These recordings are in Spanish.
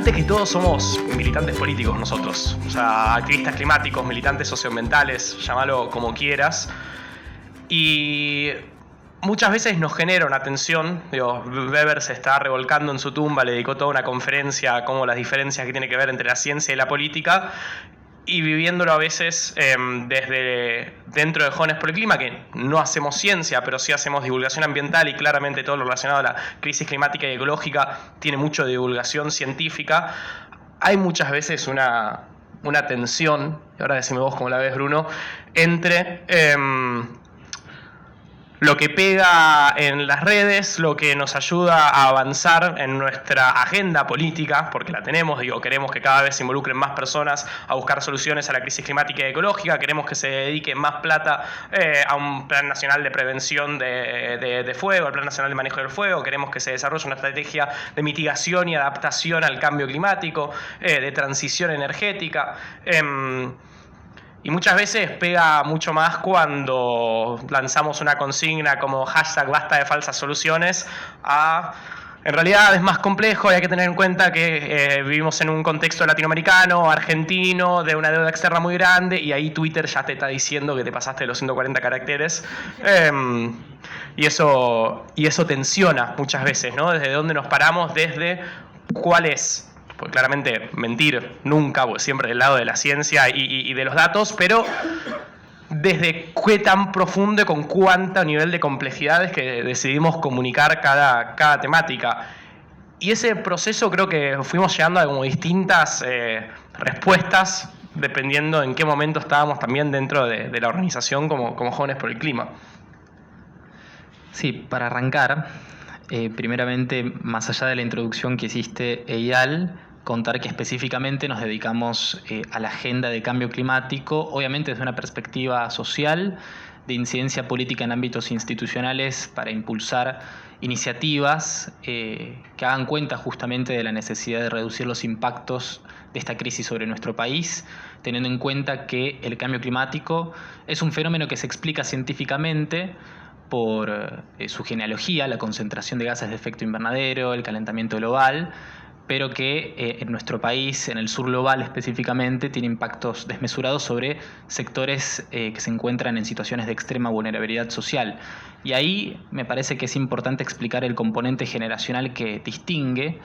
parece que todos somos militantes políticos nosotros. O sea, activistas climáticos, militantes socioambientales, llámalo como quieras. Y muchas veces nos genera una tensión. Digo, Weber se está revolcando en su tumba, le dedicó toda una conferencia a cómo las diferencias que tiene que ver entre la ciencia y la política. Y viviéndolo a veces desde dentro de Jóvenes por el Clima, que no hacemos ciencia, pero sí hacemos divulgación ambiental, y claramente todo lo relacionado a la crisis climática y ecológica tiene mucho de divulgación científica. Hay muchas veces una tensión, y ahora decime vos cómo la ves, Bruno, entre lo que pega en las redes, lo que nos ayuda a avanzar en nuestra agenda política, porque la tenemos, queremos que cada vez se involucren más personas a buscar soluciones a la crisis climática y ecológica, queremos que se dedique más plata a un plan nacional de prevención de fuego, al plan nacional de manejo del fuego, queremos que se desarrolle una estrategia de mitigación y adaptación al cambio climático, de transición energética. Y muchas veces pega mucho más cuando lanzamos una consigna como #basta de falsas soluciones en realidad es más complejo y hay que tener en cuenta que vivimos en un contexto latinoamericano, argentino, de una deuda externa muy grande, y ahí Twitter ya te está diciendo que te pasaste de los 140 caracteres. Y eso tensiona muchas veces, ¿no? Desde dónde nos paramos, desde cuál es. Pues claramente mentir nunca, pues siempre del lado de la ciencia y de los datos, pero desde qué tan profundo y con cuánto nivel de complejidad es que decidimos comunicar cada temática. Y ese proceso creo que fuimos llegando a como distintas respuestas, dependiendo en qué momento estábamos también dentro de la organización como Jóvenes por el Clima. Sí, para arrancar, primeramente, más allá de la introducción que hiciste, Eyal, contar que específicamente nos dedicamos a la agenda de cambio climático, obviamente desde una perspectiva social, de incidencia política en ámbitos institucionales, para impulsar iniciativas que hagan cuenta justamente de la necesidad de reducir los impactos de esta crisis sobre nuestro país, teniendo en cuenta que el cambio climático es un fenómeno que se explica científicamente por su genealogía, la concentración de gases de efecto invernadero, el calentamiento global, pero que en nuestro país, en el sur global específicamente, tiene impactos desmesurados sobre sectores que se encuentran en situaciones de extrema vulnerabilidad social. Y ahí me parece que es importante explicar el componente generacional que distingue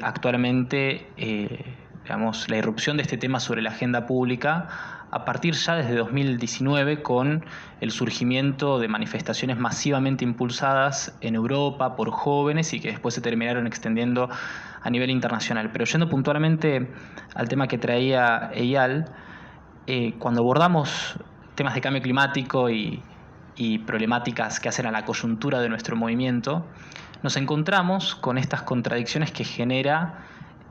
actualmente la irrupción de este tema sobre la agenda pública a partir ya desde 2019 con el surgimiento de manifestaciones masivamente impulsadas en Europa por jóvenes y que después se terminaron extendiendo a nivel internacional. Pero yendo puntualmente al tema que traía Eyal, cuando abordamos temas de cambio climático y problemáticas que hacen a la coyuntura de nuestro movimiento, nos encontramos con estas contradicciones que genera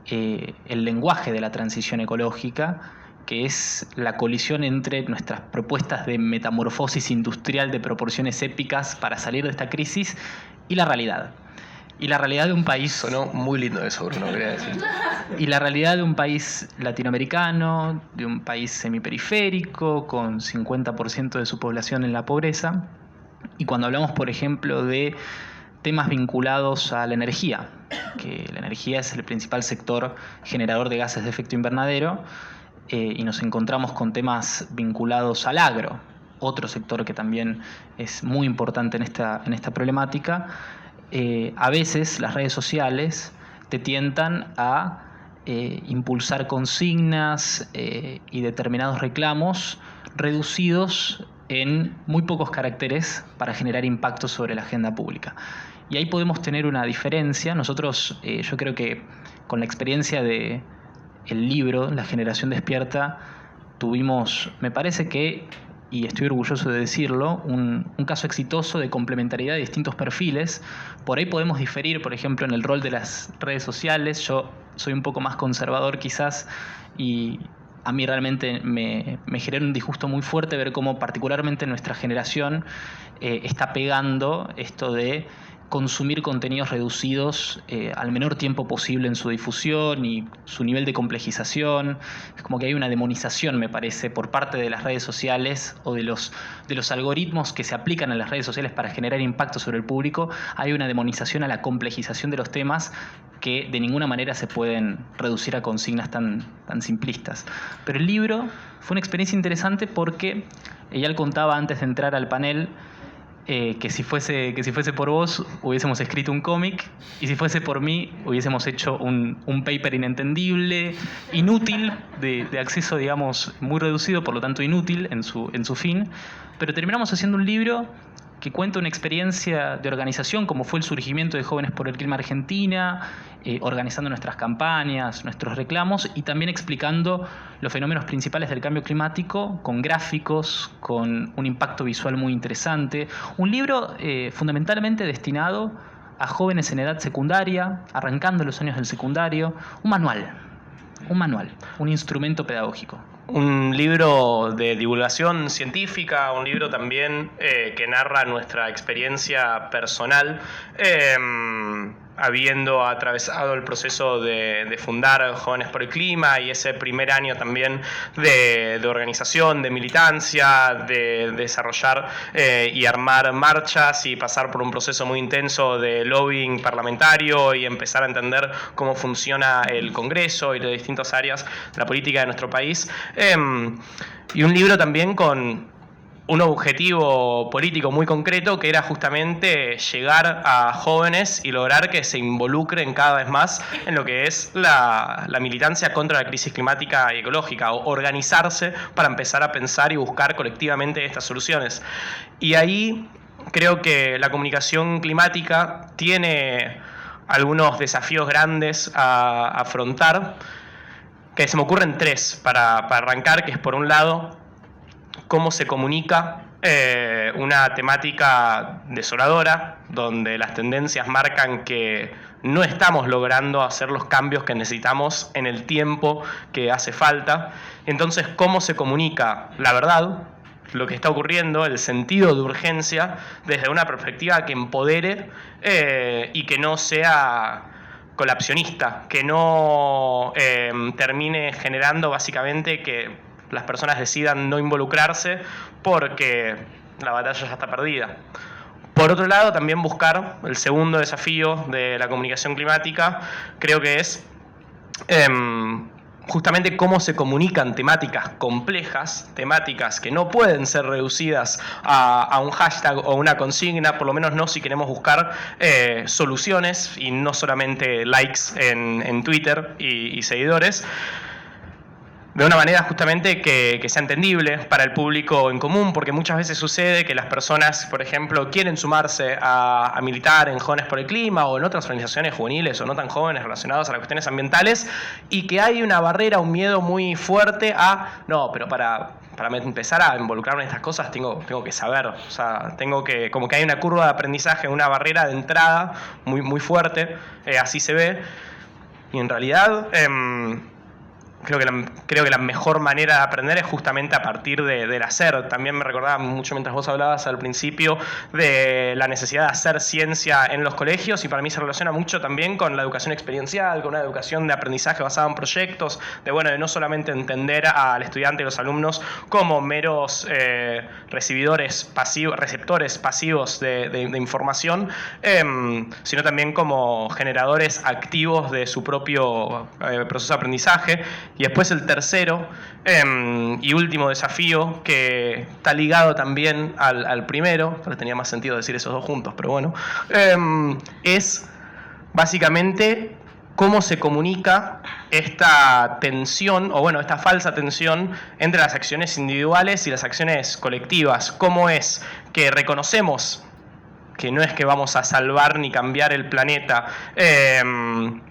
el lenguaje de la transición ecológica, que es la colisión entre nuestras propuestas de metamorfosis industrial de proporciones épicas para salir de esta crisis y la realidad. Y la realidad de un país... Sonó muy lindo eso, Bruno, quería decir. Y la realidad de un país latinoamericano, de un país semiperiférico, con 50% de su población en la pobreza. Y cuando hablamos, por ejemplo, de temas vinculados a la energía, que la energía es el principal sector generador de gases de efecto invernadero, y nos encontramos con temas vinculados al agro, otro sector que también es muy importante en esta problemática, a veces las redes sociales te tientan a impulsar consignas y determinados reclamos reducidos en muy pocos caracteres para generar impacto sobre la agenda pública. Y ahí podemos tener una diferencia. Nosotros, yo creo que con la experiencia de el libro, La Generación Despierta, tuvimos, me parece que, y estoy orgulloso de decirlo, un caso exitoso de complementariedad de distintos perfiles. Por ahí podemos diferir, por ejemplo, en el rol de las redes sociales. Yo soy un poco más conservador quizás, y a mí realmente me genera un disgusto muy fuerte ver cómo particularmente nuestra generación está pegando esto de consumir contenidos reducidos al menor tiempo posible en su difusión y su nivel de complejización. Es como que hay una demonización, me parece, por parte de las redes sociales o de los algoritmos que se aplican a las redes sociales para generar impacto sobre el público. Hay una demonización a la complejización de los temas que de ninguna manera se pueden reducir a consignas tan simplistas. Pero el libro fue una experiencia interesante porque Eyal contaba antes de entrar al panel que si fuese por vos hubiésemos escrito un cómic, y si fuese por mí hubiésemos hecho un paper inentendible, inútil, de acceso, digamos, muy reducido, por lo tanto inútil en su fin, pero terminamos haciendo un libro que cuenta una experiencia de organización, como fue el surgimiento de Jóvenes por el Clima Argentina, organizando nuestras campañas, nuestros reclamos, y también explicando los fenómenos principales del cambio climático, con gráficos, con un impacto visual muy interesante. Un libro fundamentalmente destinado a jóvenes en edad secundaria, arrancando los años del secundario, un manual, un instrumento pedagógico. Un libro de divulgación científica, un libro también que narra nuestra experiencia personal, habiendo atravesado el proceso de fundar Jóvenes por el Clima y ese primer año también de organización, de militancia, de desarrollar y armar marchas y pasar por un proceso muy intenso de lobbying parlamentario y empezar a entender cómo funciona el Congreso y las distintas áreas de la política de nuestro país. Y un libro también con un objetivo político muy concreto, que era justamente llegar a jóvenes y lograr que se involucren cada vez más en lo que es la militancia contra la crisis climática y ecológica, o organizarse para empezar a pensar y buscar colectivamente estas soluciones. Y ahí creo que la comunicación climática tiene algunos desafíos grandes a afrontar, que se me ocurren tres para arrancar, que es, por un lado, cómo se comunica una temática desoladora, donde las tendencias marcan que no estamos logrando hacer los cambios que necesitamos en el tiempo que hace falta. Entonces, cómo se comunica la verdad, lo que está ocurriendo, el sentido de urgencia, desde una perspectiva que empodere y que no sea colapsionista, que no termine generando básicamente que las personas decidan no involucrarse porque la batalla ya está perdida. Por otro lado, también buscar el segundo desafío de la comunicación climática, creo que es justamente cómo se comunican temáticas complejas, temáticas que no pueden ser reducidas a un hashtag o una consigna, por lo menos no si queremos buscar soluciones y no solamente likes en Twitter y seguidores, de una manera justamente que sea entendible para el público en común, porque muchas veces sucede que las personas, por ejemplo, quieren sumarse a militar en Jóvenes por el Clima o en otras organizaciones juveniles o no tan jóvenes relacionadas a las cuestiones ambientales, y que hay una barrera, un miedo muy fuerte a, no, pero para empezar a involucrarme en estas cosas tengo que saber, o sea, tengo que, como que hay una curva de aprendizaje, una barrera de entrada muy, muy fuerte, así se ve, y en realidad creo que la mejor manera de aprender es justamente a partir del hacer. También me recordaba mucho mientras vos hablabas al principio de la necesidad de hacer ciencia en los colegios, y para mí se relaciona mucho también con la educación experiencial, con una educación de aprendizaje basada en proyectos, de no solamente entender al estudiante y los alumnos como meros receptores pasivos de información, sino también como generadores activos de su propio proceso de aprendizaje. Y después el tercero y último desafío, que está ligado también al primero, no tenía más sentido decir esos dos juntos, pero bueno, es básicamente cómo se comunica esta tensión, o esta falsa tensión entre las acciones individuales y las acciones colectivas. Cómo es que reconocemos que no es que vamos a salvar ni cambiar el planeta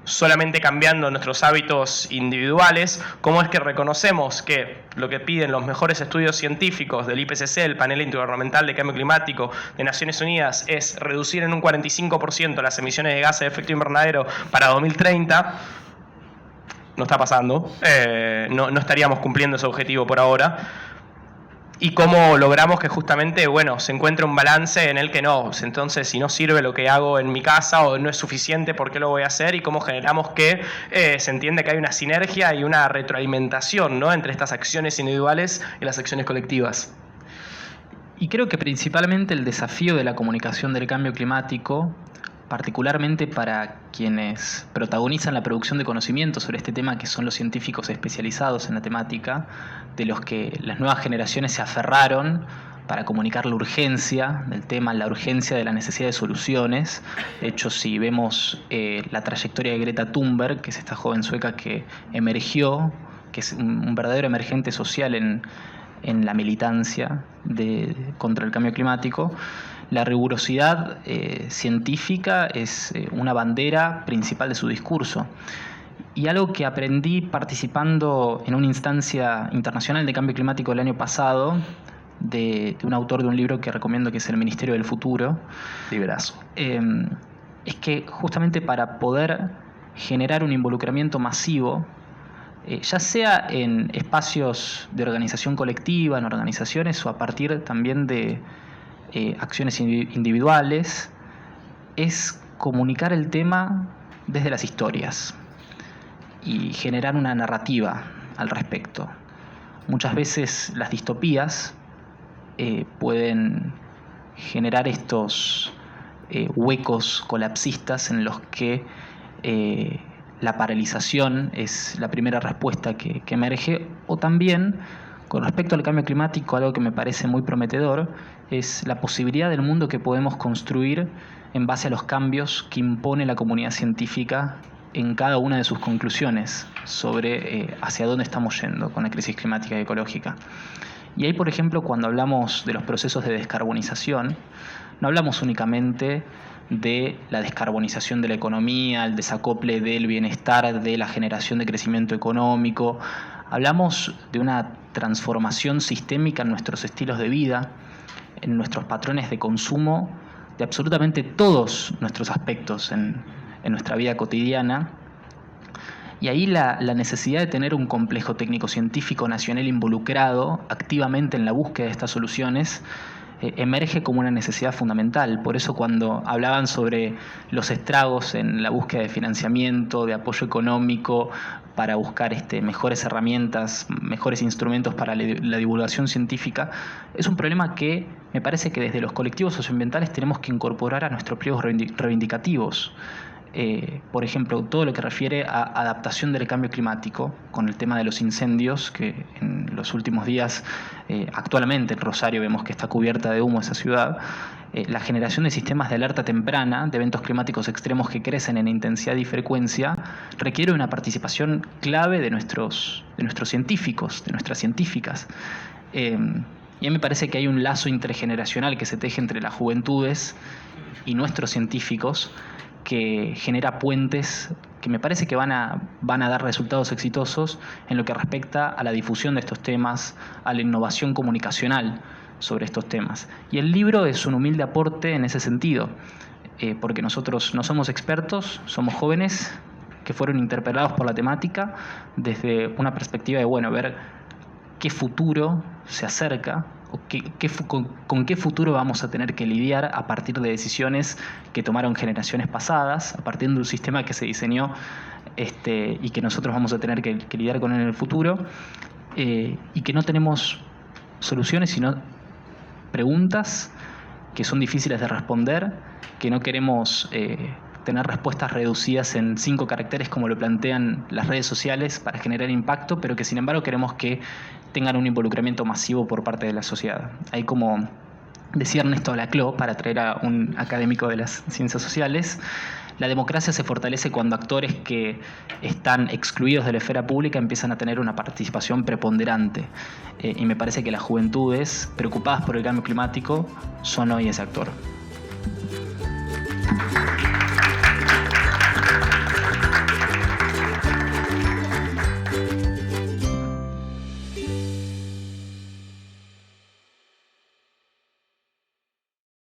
solamente cambiando nuestros hábitos individuales, cómo es que reconocemos que lo que piden los mejores estudios científicos del IPCC, el Panel Intergubernamental de Cambio Climático de Naciones Unidas, es reducir en un 45% las emisiones de gases de efecto invernadero para 2030, no está pasando, no estaríamos cumpliendo ese objetivo por ahora. y cómo logramos que justamente, bueno, se encuentre un balance en el que no. Entonces, si no sirve lo que hago en mi casa o no es suficiente, ¿por qué lo voy a hacer? Y cómo generamos que se entiende que hay una sinergia y una retroalimentación, ¿no?, entre estas acciones individuales y las acciones colectivas. Y creo que principalmente el desafío de la comunicación del cambio climático, particularmente para quienes protagonizan la producción de conocimiento sobre este tema, que son los científicos especializados en la temática, de los que las nuevas generaciones se aferraron para comunicar la urgencia del tema, la urgencia de la necesidad de soluciones. De hecho, si vemos la trayectoria de Greta Thunberg, que es esta joven sueca que emergió, que es un verdadero emergente social en la militancia contra el cambio climático, la rigurosidad científica es una bandera principal de su discurso. Y algo que aprendí participando en una instancia internacional de cambio climático el año pasado, de un autor de un libro que recomiendo, que es El Ministerio del Futuro, Librazo. es que justamente para poder generar un involucramiento masivo, ya sea en espacios de organización colectiva, en organizaciones, o a partir también de acciones individuales, es comunicar el tema desde las historias y generar una narrativa al respecto. Muchas veces las distopías pueden generar estos huecos colapsistas en los que la paralización es la primera respuesta que emerge, o también, con respecto al cambio climático, algo que me parece muy prometedor es la posibilidad del mundo que podemos construir en base a los cambios que impone la comunidad científica en cada una de sus conclusiones sobre hacia dónde estamos yendo con la crisis climática y ecológica. Y ahí, por ejemplo, cuando hablamos de los procesos de descarbonización, no hablamos únicamente de la descarbonización de la economía, el desacople del bienestar, de la generación de crecimiento económico. Hablamos de una transformación sistémica en nuestros estilos de vida, en nuestros patrones de consumo, de absolutamente todos nuestros aspectos en nuestra vida cotidiana. Y ahí la necesidad de tener un complejo técnico-científico nacional involucrado activamente en la búsqueda de estas soluciones emerge como una necesidad fundamental. Por eso, cuando hablaban sobre los estragos en la búsqueda de financiamiento, de apoyo económico, para buscar mejores herramientas, mejores instrumentos para la divulgación científica, es un problema que me parece que desde los colectivos socioambientales tenemos que incorporar a nuestros pliegos reivindicativos. Por ejemplo, todo lo que refiere a adaptación del cambio climático, con el tema de los incendios, que en los últimos días, actualmente en Rosario vemos que está cubierta de humo esa ciudad. La generación de sistemas de alerta temprana de eventos climáticos extremos que crecen en intensidad y frecuencia requiere una participación clave de nuestros científicos, de nuestras científicas. Y a mí me parece que hay un lazo intergeneracional que se teje entre las juventudes y nuestros científicos, que genera puentes que me parece que van a dar resultados exitosos en lo que respecta a la difusión de estos temas, a la innovación comunicacional sobre estos temas. Y el libro es un humilde aporte en ese sentido, porque nosotros no somos expertos, somos jóvenes que fueron interpelados por la temática desde una perspectiva de, ver qué futuro se acerca, o con qué futuro vamos a tener que lidiar a partir de decisiones que tomaron generaciones pasadas, a partir de un sistema que se diseñó y que nosotros vamos a tener que lidiar con en el futuro, y que no tenemos soluciones, sino preguntas que son difíciles de responder, que no queremos tener respuestas reducidas en 5 caracteres como lo plantean las redes sociales para generar impacto, pero que sin embargo queremos que tengan un involucramiento masivo por parte de la sociedad. Hay, como decía Ernesto Laclau, para traer a un académico de las ciencias sociales, la democracia se fortalece cuando actores que están excluidos de la esfera pública empiezan a tener una participación preponderante. Y me parece que las juventudes preocupadas por el cambio climático son hoy ese actor.